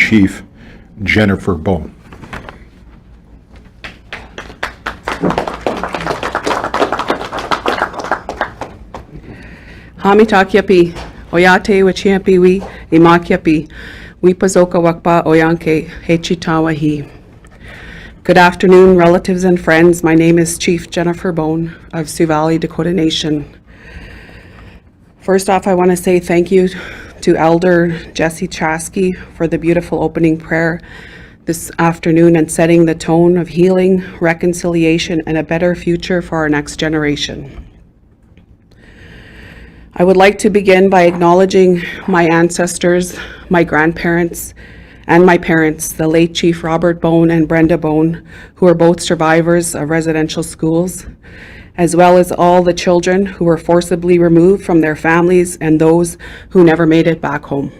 Chief Jennifer Bone. Hamitakiapi, Oyate Wachiampiwi, Imakiapi, Wipazoka Wakpa Oyanke, Hechitawahi. Good afternoon, relatives and friends. My name is Chief Jennifer Bone of Sioux Valley, Dakota Nation. First off, I want to say thank you to Elder Jesse Chasky for the beautiful opening prayer this afternoon and setting the tone of healing, reconciliation, and a better future for our next generation. I would like to begin by acknowledging my ancestors, my grandparents, and my parents, the late Chief Robert Bone and Brenda Bone, who are both survivors of residential schools, as well as all the children who were forcibly removed from their families and those who never made it back home.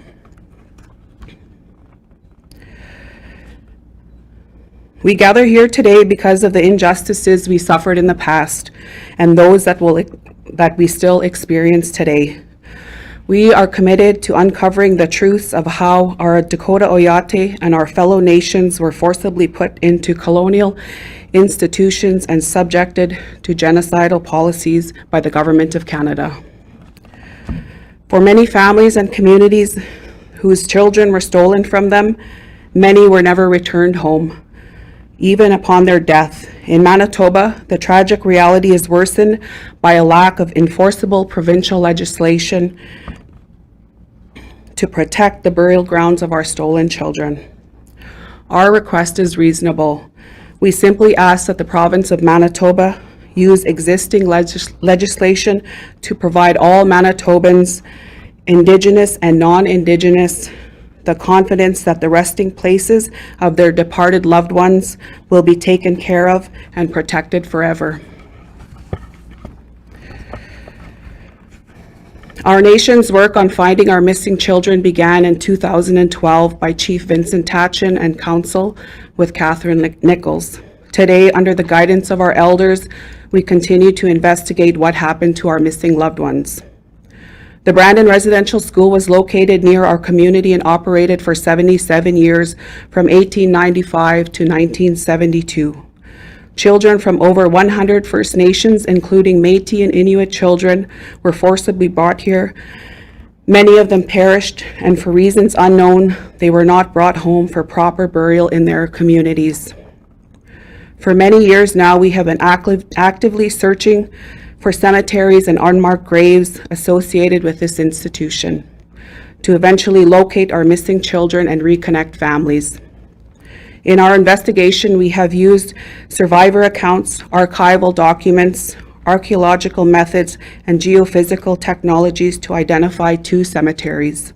We gather here today because of the injustices we suffered in the past and those that we still experience today. We are committed to uncovering the truths of how our Dakota Oyate and our fellow nations were forcibly put into colonial institutions and subjected to genocidal policies by the Government of Canada. For many families and communities whose children were stolen from them, many were never returned home, even upon their death. In Manitoba, the tragic reality is worsened by a lack of enforceable provincial legislation to protect the burial grounds of our stolen children. Our request is reasonable. We simply ask that the province of Manitoba use existing legislation to provide all Manitobans, Indigenous and non-Indigenous, the confidence that the resting places of their departed loved ones will be taken care of and protected forever. Our nation's work on finding our missing children began in 2012 by Chief Vincent Tatchin and Council with Catherine Nichols. Today, under the guidance of our elders, we continue to investigate what happened to our missing loved ones. The Brandon Residential School was located near our community and operated for 77 years from 1895 to 1972. Children from over 100 First Nations, including Métis and Inuit children, were forcibly brought here. Many of them perished, and for reasons unknown, they were not brought home for proper burial in their communities. For many years now, we have been actively searching for cemeteries and unmarked graves associated with this institution to eventually locate our missing children and reconnect families. In our investigation, we have used survivor accounts, archival documents, archaeological methods, and geophysical technologies to identify 2 cemeteries.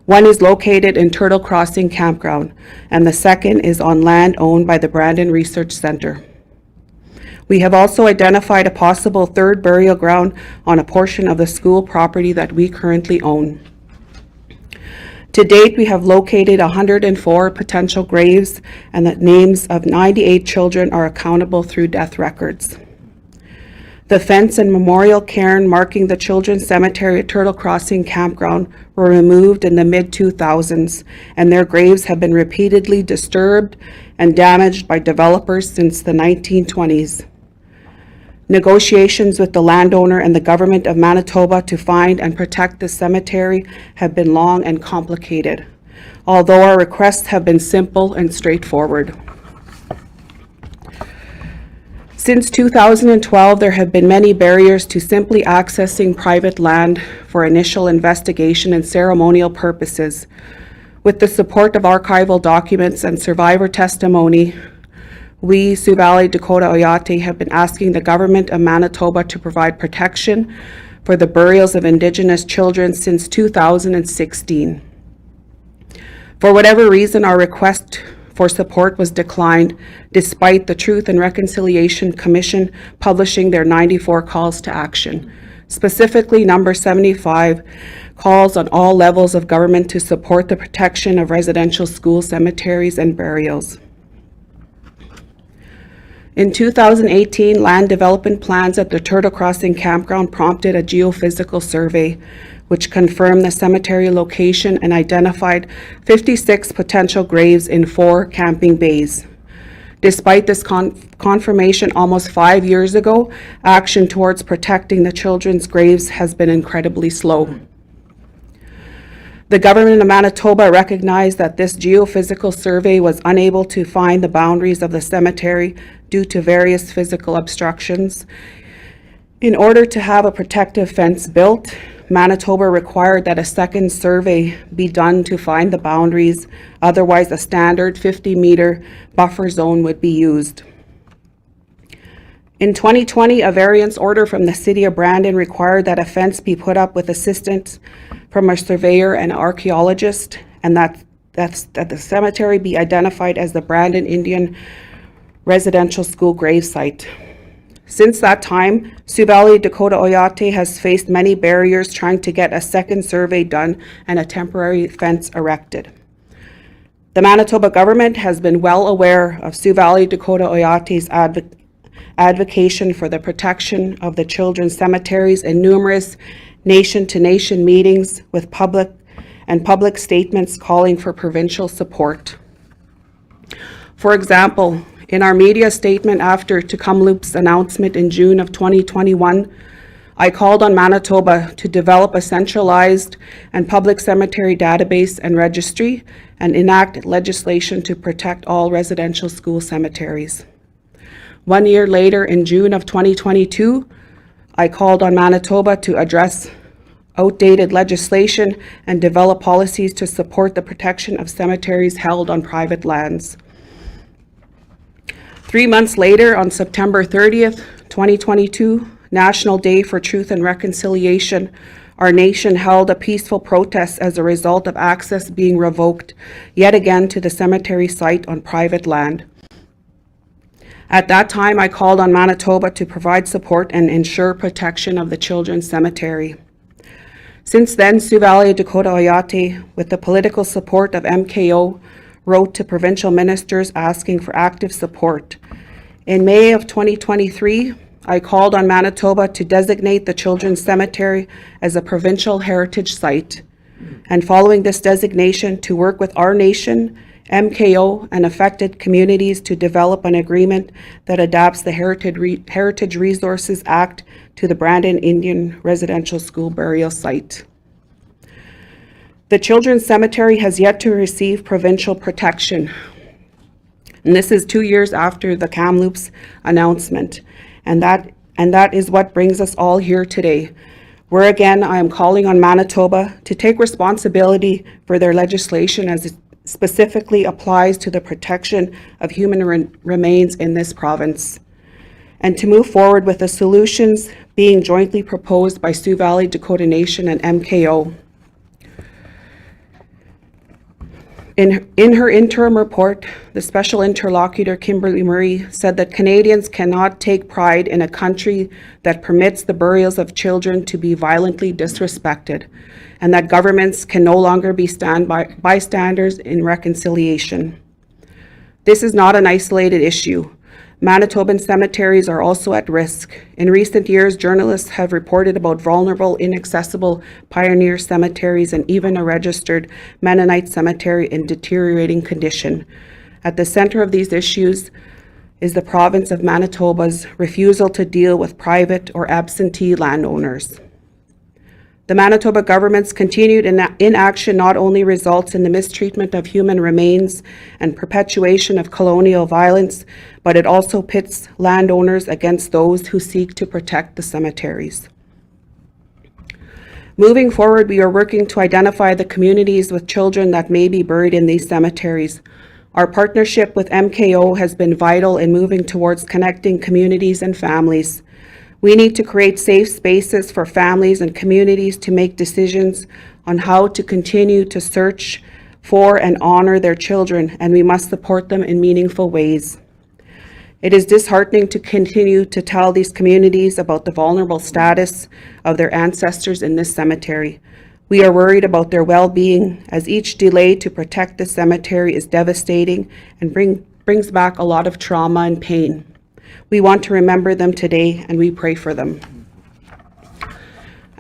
One is located in Turtle Crossing Campground, and the second is on land owned by the Brandon Research Center. We have also identified a possible 3rd burial ground on a portion of the school property that we currently own. To date, we have located 104 potential graves, and the names of 98 children are accountable through death records. The fence and memorial cairn marking the children's cemetery at Turtle Crossing Campground were removed in the mid-2000s, and their graves have been repeatedly disturbed and damaged by developers since the 1920s. Negotiations with the landowner and the government of Manitoba to find and protect the cemetery have been long and complicated, although our requests have been simple and straightforward. Since 2012, there have been many barriers to simply accessing private land for initial investigation and ceremonial purposes. With the support of archival documents and survivor testimony, we, Sioux Valley Dakota Oyate, have been asking the government of Manitoba to provide protection for the burials of Indigenous children since 2016. For whatever reason, our request for support was declined, despite the Truth and Reconciliation Commission publishing their 94 calls to action. Specifically, number 75 calls on all levels of government to support the protection of residential school cemeteries and burials. In 2018, land development plans at the Turtle Crossing Campground prompted a geophysical survey, which confirmed the cemetery location and identified 56 potential graves in 4 camping bays. Despite this confirmation almost 5 years ago, action towards protecting the children's graves has been incredibly slow. The government of Manitoba recognized that this geophysical survey was unable to find the boundaries of the cemetery due to various physical obstructions. In order to have a protective fence built, Manitoba required that a second survey be done to find the boundaries, otherwise a standard 50-meter buffer zone would be used. In 2020, a variance order from the City of Brandon required that a fence be put up with assistance from a surveyor and archaeologist, and that the cemetery be identified as the Brandon Indian Residential School gravesite. Since that time, Sioux Valley Dakota Oyate has faced many barriers trying to get a second survey done and a temporary fence erected. The Manitoba government has been well aware of Sioux Valley Dakota Oyate's advocacy for the protection of the children's cemeteries in numerous nation-to-nation meetings with public statements calling for provincial support. For example, in our media statement after Tecumseh's announcement in June of 2021, I called on Manitoba to develop a centralized and public cemetery database and registry and enact legislation to protect all residential school cemeteries. 1 year later, in June of 2022, I called on Manitoba to address outdated legislation and develop policies to support the protection of cemeteries held on private lands. 3 months later, on September 30th, 2022, National Day for Truth and Reconciliation, our nation held a peaceful protest as a result of access being revoked yet again to the cemetery site on private land. At that time, I called on Manitoba to provide support and ensure protection of the children's cemetery. Since then, Sioux Valley Dakota Oyate, with the political support of MKO, wrote to provincial ministers asking for active support. In May of 2023, I called on Manitoba to designate the Children's Cemetery as a provincial heritage site, and following this designation, to work with our nation, MKO, and affected communities to develop an agreement that adapts the Heritage Resources Act to the Brandon Indian Residential School burial site. The Children's Cemetery has yet to receive provincial protection, and this is 2 years after the Kamloops announcement, and that is what brings us all here today, where again I am calling on Manitoba to take responsibility for their legislation as it specifically applies to the protection of human remains in this province, and to move forward with the solutions being jointly proposed by Sioux Valley Dakota Nation and MKO. In her interim report, the special interlocutor Kimberly Murray said that Canadians cannot take pride in a country that permits the burials of children to be violently disrespected, and that governments can no longer be bystanders in reconciliation. This is not an isolated issue. Manitoban cemeteries are also at risk. In recent years, journalists have reported about vulnerable, inaccessible pioneer cemeteries and even a registered Mennonite cemetery in deteriorating condition. At the center of these issues is the province of Manitoba's refusal to deal with private or absentee landowners. The Manitoba government's continued inaction not only results in the mistreatment of human remains and perpetuation of colonial violence, but it also pits landowners against those who seek to protect the cemeteries. Moving forward, we are working to identify the communities with children that may be buried in these cemeteries. Our partnership with MKO has been vital in moving towards connecting communities and families. We need to create safe spaces for families and communities to make decisions on how to continue to search for and honor their children, and we must support them in meaningful ways. It is disheartening to continue to tell these communities about the vulnerable status of their ancestors in this cemetery. We are worried about their well-being, as each delay to protect the cemetery is devastating and brings back a lot of trauma and pain. We want to remember them today, and we pray for them.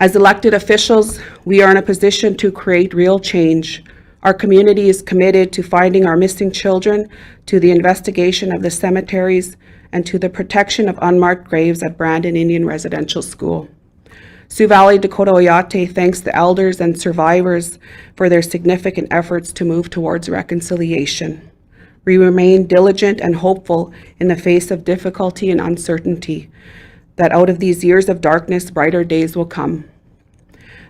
As elected officials, we are in a position to create real change. Our community is committed to finding our missing children, to the investigation of the cemeteries, and to the protection of unmarked graves at Brandon Indian Residential School. Sioux Valley Dakota Oyate thanks the elders and survivors for their significant efforts to move towards reconciliation. We remain diligent and hopeful in the face of difficulty and uncertainty, that out of these years of darkness, brighter days will come.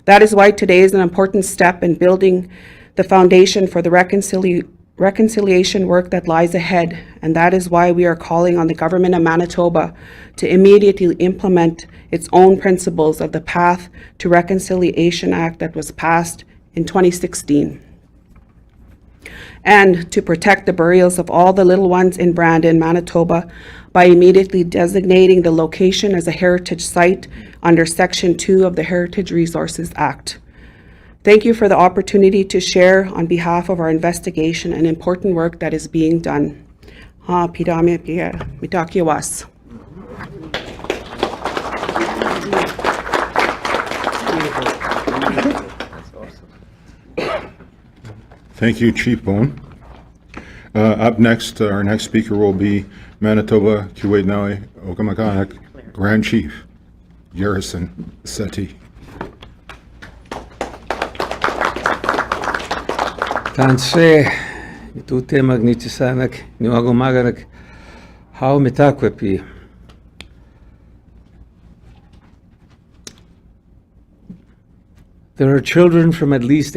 That is why today is an important step in building the foundation for the reconciliation work that lies ahead, and that is why we are calling on the Government of Manitoba to immediately implement its own principles of the Path to Reconciliation Act that was passed in 2016, and to protect the burials of all the little ones in Brandon, Manitoba, by immediately designating the location as a heritage site under Section 2 of the Heritage Resources Act. Thank you for the opportunity to share on behalf of our investigation and important work that is being done. Mitakiwas. Thank you, Chief Bone. Up next, our next speaker will be Manitoba Kiwetnawe Okamakanak Grand Chief Garrison Setti. Tanse, itute magnitisanak, niwagomaganak, how mitakwepi. There are children from at least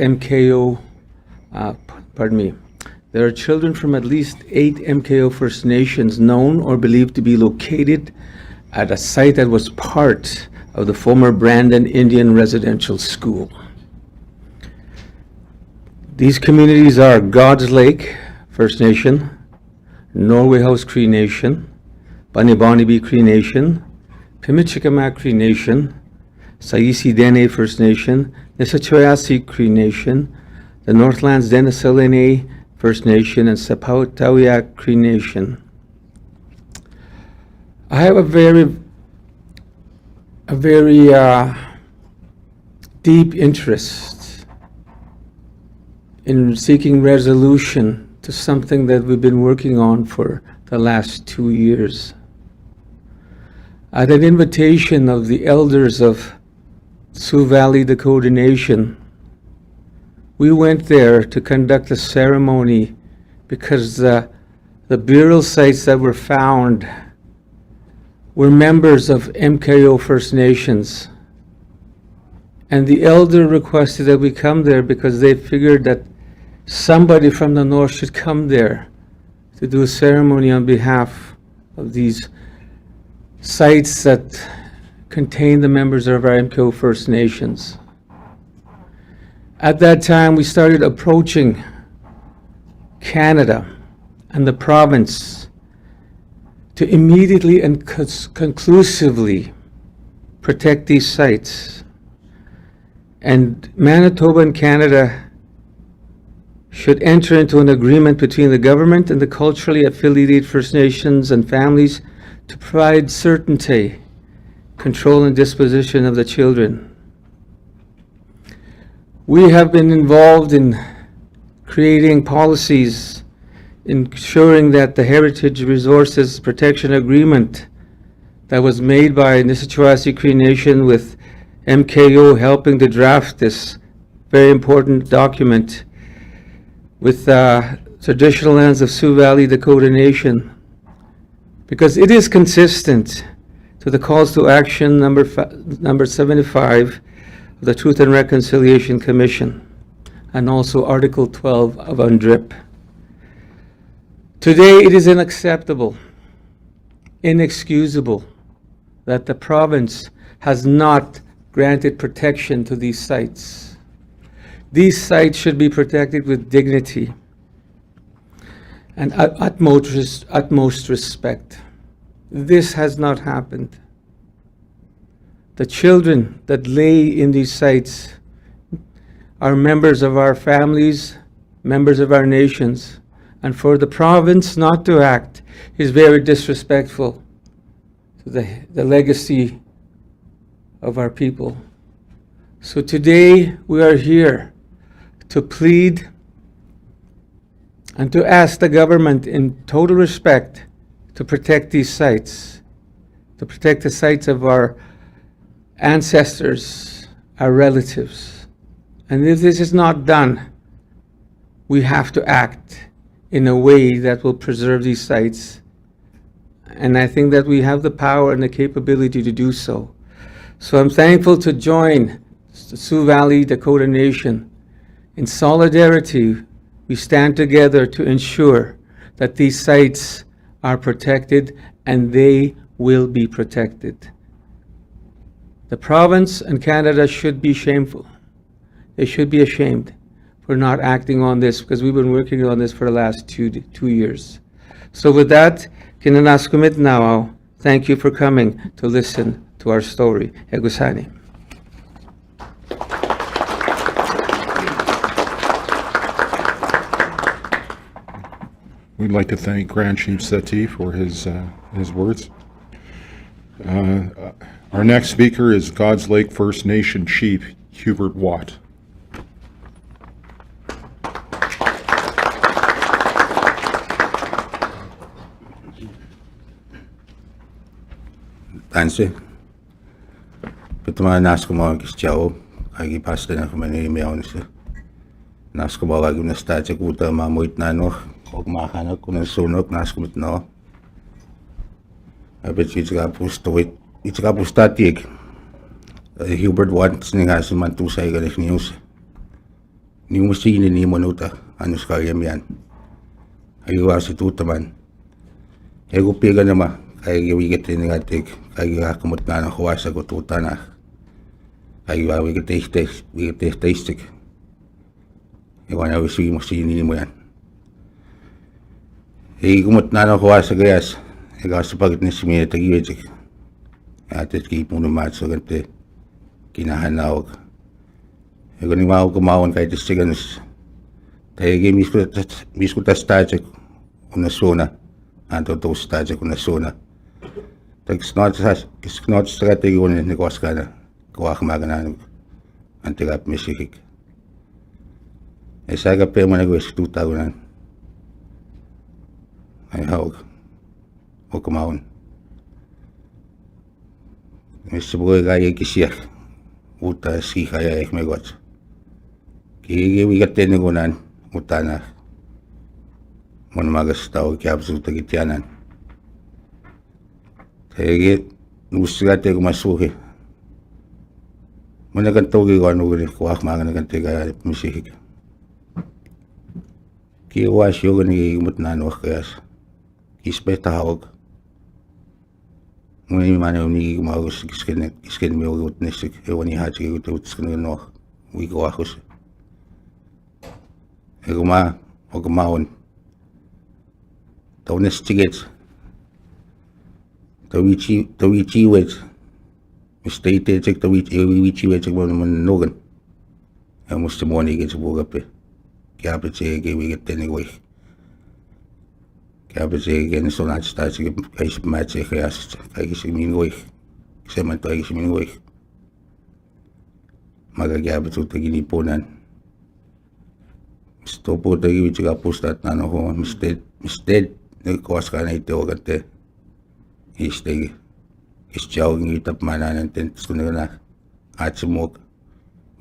There are children from at least 8 MKO First Nations known or believed to be located at a site that was part of the former Brandon Indian Residential School. These communities are God's Lake First Nation, Norway House Cree Nation, Banibonibi Cree Nation, Pimichikamak Cree Nation, Saisi Dene First Nation, Nisachoyasi Cree Nation, the Northlands Denisalene First Nation, and Sapatawiak Cree Nation. I have a very deep interest in seeking resolution to something that we've been working on for the last 2 years. At an invitation of the elders of Sioux Valley Dakota Nation, we went there to conduct a ceremony because the burial sites that were found were members of MKO First Nations. And the elder requested that we come there because they figured that somebody from the north should come there to do a ceremony on behalf of these sites that contain the members of our MKO First Nations. At that time, we started approaching Canada and the province to immediately and conclusively protect these sites. And Manitoba and Canada should enter into an agreement between the government and the culturally affiliated First Nations and families to provide certainty, control, and disposition of the children. We have been involved in creating policies, ensuring that the Heritage Resources Protection Agreement that was made by Nisachoyasi Cree Nation with MKO helping to draft this very important document with traditional lands of Sioux Valley Dakota Nation, because it is consistent to the calls to action number 75 of the Truth and Reconciliation Commission, and also Article 12 of UNDRIP. Today, it is unacceptable, inexcusable, that the province has not granted protection to these sites. These sites should be protected with dignity and utmost respect. This has not happened. The children that lay in these sites are members of our families, members of our nations, and for the province not to act is very disrespectful to the legacy of our people. So today we are here to plead and to ask the government in total respect to protect these sites, to protect the sites of our ancestors, our relatives. And if this is not done, we have to act in a way that will preserve these sites. And I think that we have the power and the capability to do so. So I'm thankful to join the Sioux Valley Dakota Nation. In solidarity, we stand together to ensure that these sites are protected, and they will be protected. The province and Canada should be shameful. They should be ashamed for not acting on this, because we've been working on this for the last two years. So with that, kinanaskumit now, thank you for coming to listen to our story. Egusani. We'd like to thank Grand Chief Settee for his words. Our next speaker is God's Lake First Nation Chief Hubert Watt. Danse. Pituma naskuma kischao, agi pasta na kumani meonse. Naskuma agi na staje kuta mamuit na no, og makana kuna sunok naskumit no. Abet itska pustatik. Hubert Watt singa si mantusay ganis news. Ni musini ni monuta anus kayamian. Ayuwa si tutaman. Ego pega nama. Kaya wigete ni gatik, kaya kamot na huwasa ko tuta na. Kaya wigete tastik. Iwan na wisi mo sinin mo yan. Kumot na huwasa gayas. Ikaw sa pagit ni simina tagiwajik. Atit kip mo naman so gante kinahanawag. Ikaw ni mao kumawan kay tistiganus. Kaya miskutas tajik una sona. Anto to tajik una sona. Snot strategi on ni kwaskana kwa magana antigap misik esaga pe mo negos tutagunan ay hawg o kumaon misiboy gaya kisya uta si kaya ek megot ki wigaten ngunan utana mon magas tao ki absoluta gitianan. Kaya nusgate ko masuhi. Muna kan togi ko ano gani kuwak mga kan tiga misihik. Kiwas yo gani imut na ano kayas. Kispe tahawag. Muna yung mana ni kumagos kisken mi ugot nisik. Ewan ni hachi ko tuts kan no. Wi ko akos. E kumaon. Tawnes tickets. Tawichi wet. Mistake check tawichi wet check mo nogan. Ang musta mo ni gets buga pe. Kaya pa che ge we get anyway. Kaya pa che gen so not start che kay match kaya kay si mingoy. Kasi man to ay si mingoy. Magagyabat to taginiponan. Sto po tagi we check postat na no ho misted nagkuwas ka na ito agad Istegi. Isjaw ng itap mananan tentus ko na at sumog.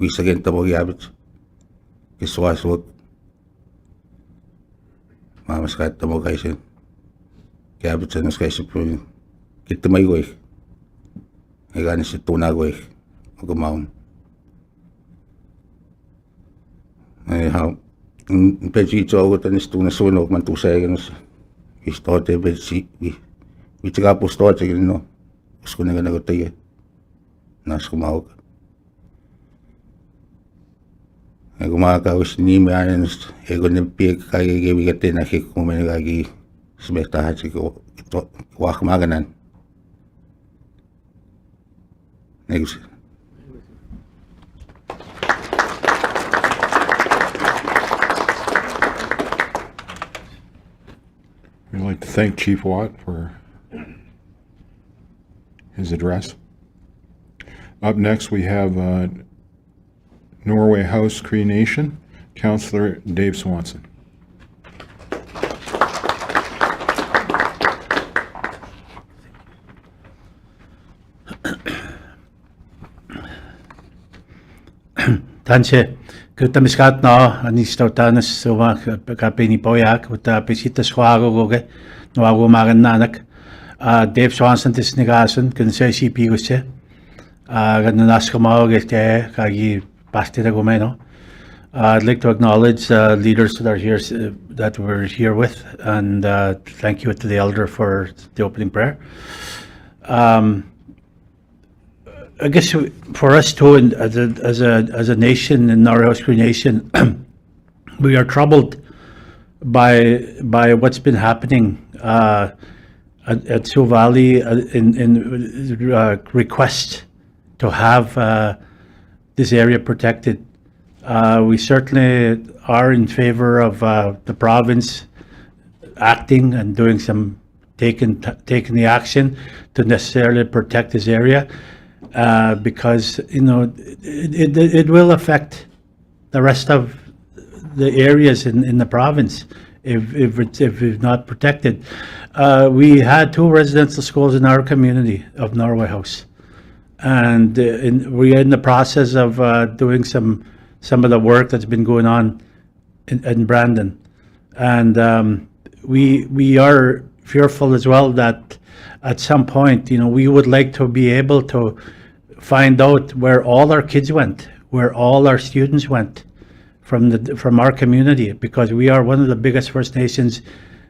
Wisagin tamo yabit. Kiswaswag. Mamaskat tamo kaysin. Yabit sa nas kaysin po. Kita may goy. Ay gani si tunagoy. Magamaon. Ay how. Pwede ito ako tanis tunasunog mantusay ganos. Istote pwede Wichika po sto at no. Gusto ko na nagotay. Nas kumawag. Ay kumakawis ni mayanan ego na piyag kaya gibigatin na kikumin nagagi smetahat ko ito wak maganan. Negus. We'd like to thank Chief Watt for his address. Up next, we have Norway House Cree Nation, Councillor Dave Swanson. Tanse, kyllä miskat no, niistä tanas sova kapini poják, mutta pesitas koago goge, no ago magan nanak. Dave Swanson tis nigasun, kun se CP gusse. Gan naskamao gete kagi pastida gomeno. I'd like to acknowledge leaders that are here, that we're here with, and thank you to the elder for the opening prayer. I guess for us too, as a nation in our House Cree Nation, we are troubled by what's been happening at Sioux Valley in request to have this area protected. We certainly are in favor of the province acting and doing some taking the action to necessarily protect this area. Because it will affect the rest of the areas in the province if it's not protected. We had 2 residential schools in our community of Norway House, and we're in the process of doing some of the work that's been going on in Brandon, and we are fearful as well that at some point, we would like to be able to find out where all our kids went, where all our students went from our community, because we are one of the biggest First Nations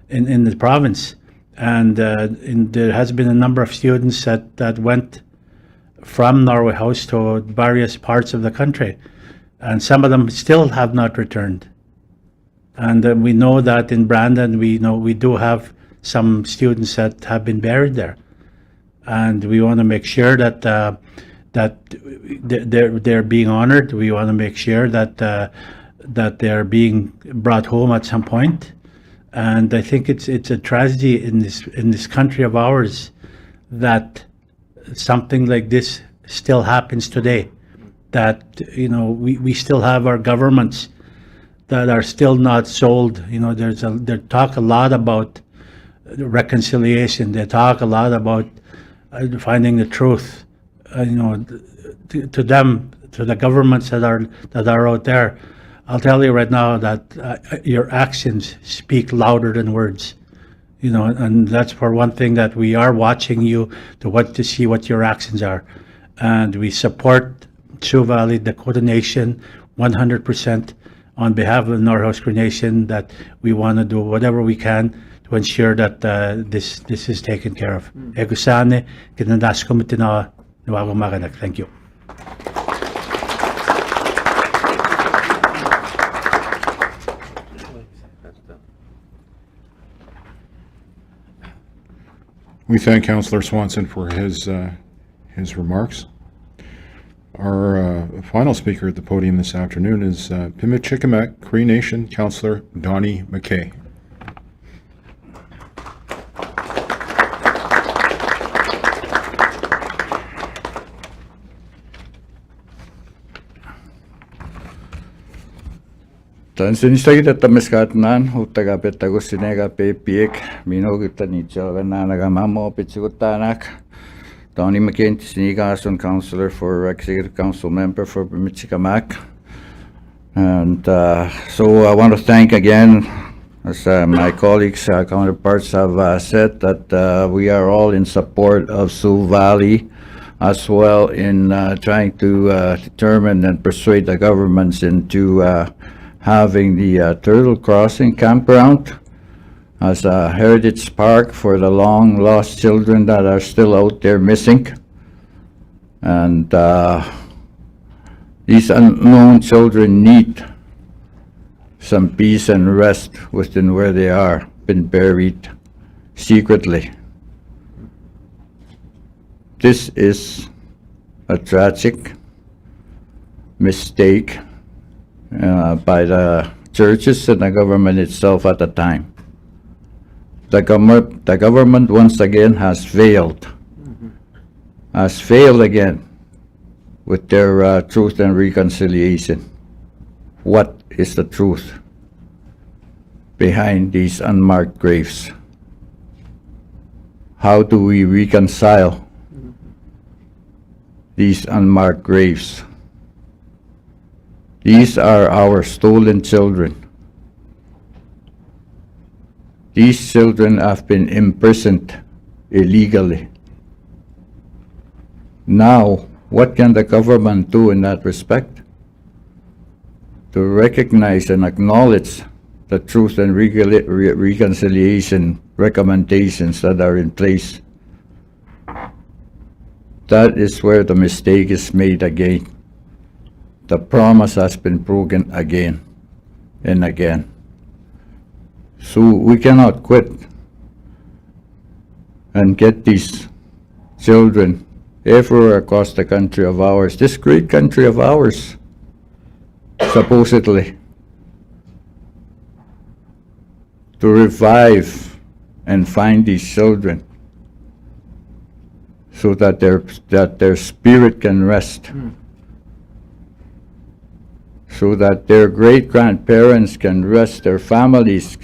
in the province, and there has been a number of students that went from Norway House to various parts of the country, and some of them still have not returned. And we know that in Brandon, we do have some students that have been buried there, and we want to make sure that they're being honored. We want to make sure that they're being brought home at some point. And I think it's a tragedy in this country of ours that something like this still happens today. That we still have our governments that are still not sold. They talk a lot about reconciliation. They talk a lot about finding the truth. To them, to the governments that are out there, I'll tell you right now that your actions speak louder than words. And that's for one thing, that we are watching you to see what your actions are, and we support Sioux Valley, Dakota Nation, 100% on behalf of the North House Cree Nation, that we want to do whatever we can to ensure that this is taken care of. Egusane, kinandas komitina, nuwago maganak. Thank you. We thank Councillor Swanson for his remarks. Our final speaker at the podium this afternoon is Pimicikamak Cree Nation Councillor Donnie McKay. Tansinistagita tamiskatnan utaga petagusinega pepiek minogita nichogananaga mamo pitsugutanak. Donnie McKay, Sinigason Councillor for Executive Council Member for Pimicikamak. And so I want to thank again, as my colleagues, counterparts have said, that we are all in support of Sioux Valley, as well in trying to determine and persuade the governments into having the Turtle Crossing campground as a heritage park for the long lost children that are still out there missing. And these unknown children need some peace and rest within where they are, been buried secretly. This is a tragic mistake by the churches and the government itself at the time. The government once again has failed again with their truth and reconciliation. What is the truth behind these unmarked graves? How do we reconcile these unmarked graves? These are our stolen children. These children have been imprisoned illegally. Now, what can the government do in that respect? To recognize and acknowledge the truth and reconciliation recommendations that are in place. That is where the mistake is made again. The promise has been broken again and again. So we cannot quit and get these children everywhere across the country of ours, this great country of ours, supposedly, to revive and find these children so that their spirit can rest, so that their great-grandparents can rest, their families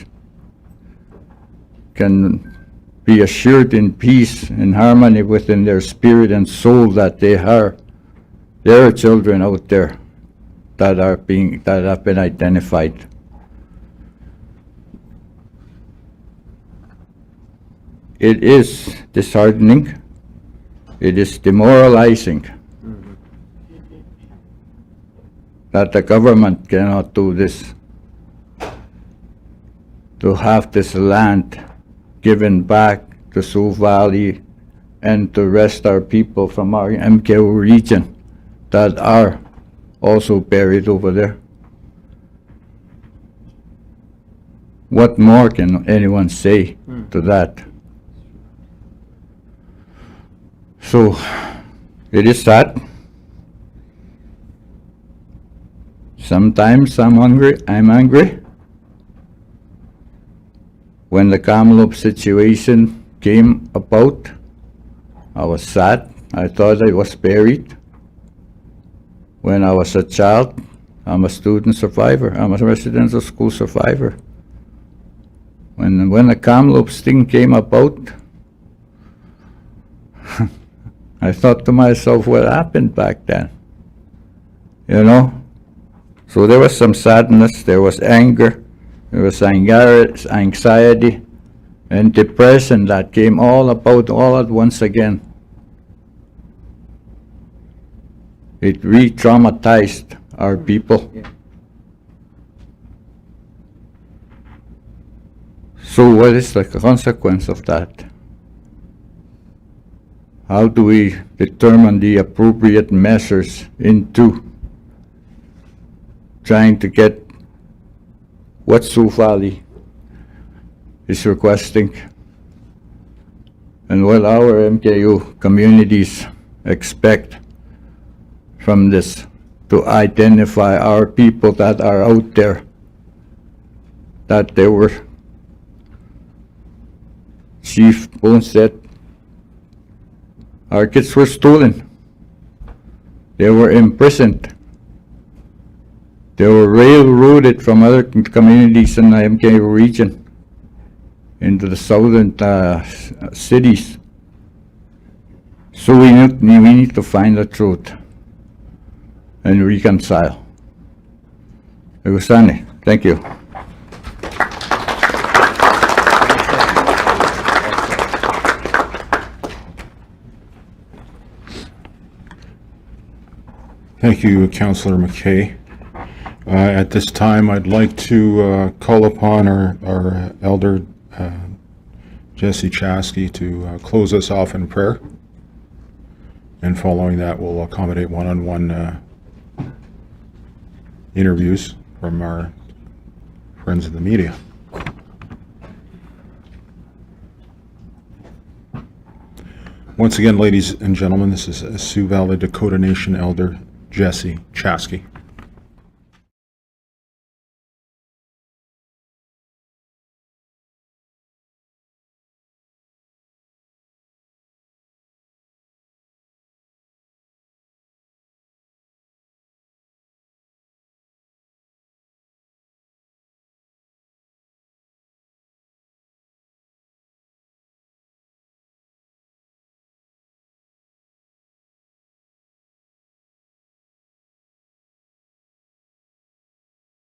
can be assured in peace and harmony within their spirit and soul that there are children out there that have been identified. It is disheartening. It is demoralizing that the government cannot do this, to have this land given back to Sioux Valley and to rest our people from our MKO region that are also buried over there. What more can anyone say to that? So, it is sad. Sometimes I'm angry. When the Kamloops situation came about, I was sad. I thought I was buried. When I was a child, I'm a student survivor. I'm a residential school survivor. When the Kamloops thing came about, I thought to myself, what happened back then? You know? So there was some sadness, there was anger, there was anxiety, and depression that came all at once again. It re-traumatized our people. So what is the consequence of that? How do we determine the appropriate measures into trying to get what Sioux Valley is requesting and what our MKU communities expect from this, to identify our people that are out there, that they were, Chief Bones said, our kids were stolen, they were imprisoned, they were railroaded from other communities in the MKU region into the southern cities. So we need to find the truth and reconcile. Agusani, thank you. Thank you, Councillor McKay. At this time, I'd like to call upon our elder, Jesse Chaskey, to close us off in prayer. And following that, we'll accommodate one-on-one interviews from our friends in the media. Once again, ladies and gentlemen, this is Sioux Valley Dakota Nation Elder Jesse Chaskey.